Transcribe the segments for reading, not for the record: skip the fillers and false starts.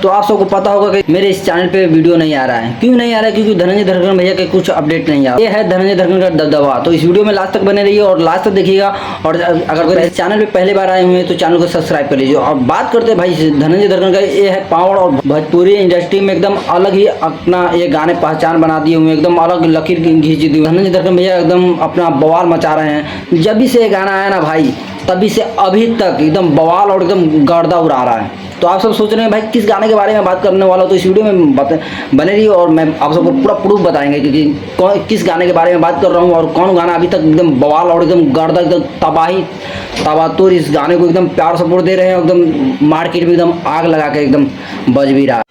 तो आप सबको पता होगा कि मेरे इस चैनल पे वीडियो नहीं आ रहा है। क्यों नहीं आ रहा है? क्योंकि धनंजय धरकन भैया के कुछ अपडेट नहीं आ रहा। ये है धनंजय धरकन का दबदबा। तो इस वीडियो में लास्ट तक बने रहिए और लास्ट तक देखिएगा। और अगर कोई इस चैनल पे पहली बार आए हुए हैं तो चैनल को सब्सक्राइब कर लीजिए। और बात करते हैं भाई धनंजय धरकन का, ये है पावर और भोजपुरी इंडस्ट्री में एकदम अलग ही अपना ये गाने पहचान बना दिए हुए, एकदम अलग लकीर खींच दी। धनंजय धरकन भैया एकदम अपना बवाल मचा रहे हैं। जब भी से ये गाना आया ना भाई, तभी से अभी तक एकदम बवाल और एकदम गर्दा उड़ा रहा है। तो आप सब सोच रहे हैं भाई किस गाने के बारे में बात करने वाला हूं, तो इस वीडियो में बने रहिए और मैं आप सबको पूरा प्रूफ बताएंगे कि किस गाने के बारे में बात कर रहा हूं और कौन गाना अभी तक एकदम बवाल और एकदम गर्दा एकदम तबाही तबातुर इस गाने को एकदम प्यार सपोर्ट दे रहे हैं। एकदम मार्केट में एकदम आग लगा के एकदम बज भी रहा है।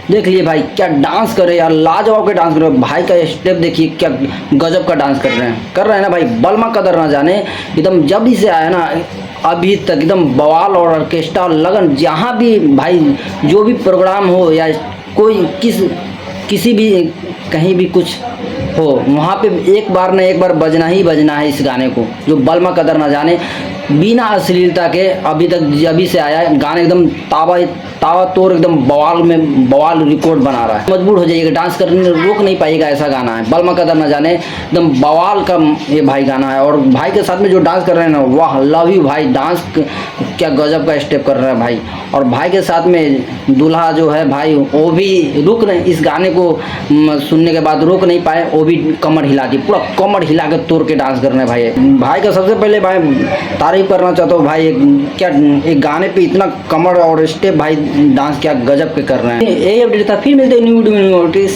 देख लिए भाई क्या डांस करे यार, लाजवाब के डांस कर रहे हैं भाई का स्टेप देखिए, क्या गजब का डांस कर रहे हैं ना भाई। बलमा कदर ना जाने एकदम जब भी से आया ना अभी तक एकदम बवाल और ऑर्केस्ट्रा लगन, जहाँ भी भाई जो भी प्रोग्राम हो या कोई किसी भी कहीं भी कुछ हो, वहाँ पे एक बार ना एक बार बजना ही बजना है इस गाने को, जो बलमा कदर ना जाने। बिना अश्लीलता के अभी तक जभी से आया है गाने एकदम तावा तोड़ एकदम बवाल में बवाल रिकॉर्ड बना रहा है। मजबूर हो जाइएगा डांस करने, रोक नहीं पाइएगा, ऐसा गाना है। बलमा कदर ना जाने एकदम बवाल का ये भाई गाना है। और भाई के साथ में जो डांस कर रहे हैं ना, वाह लव यू भाई, डांस क्या गजब का स्टेप कर रहे हैं भाई। और भाई के साथ में दूल्हा जो है भाई, वो भी रुक नहीं, इस गाने को सुनने के बाद रोक नहीं पाए, वो भी कमर हिला दी, पूरा कमर हिला के तोड़ के डांस कर रहे हैं भाई। भाई का सबसे पहले भाई तारीफ करना चाहता हूँ भाई, क्या एक गाने पे इतना कमर और स्टेप भाई डांस क्या गजब के कर रहे हैं। यही अपडेट था, फिर मिलते हैं न्यू वीडियो में।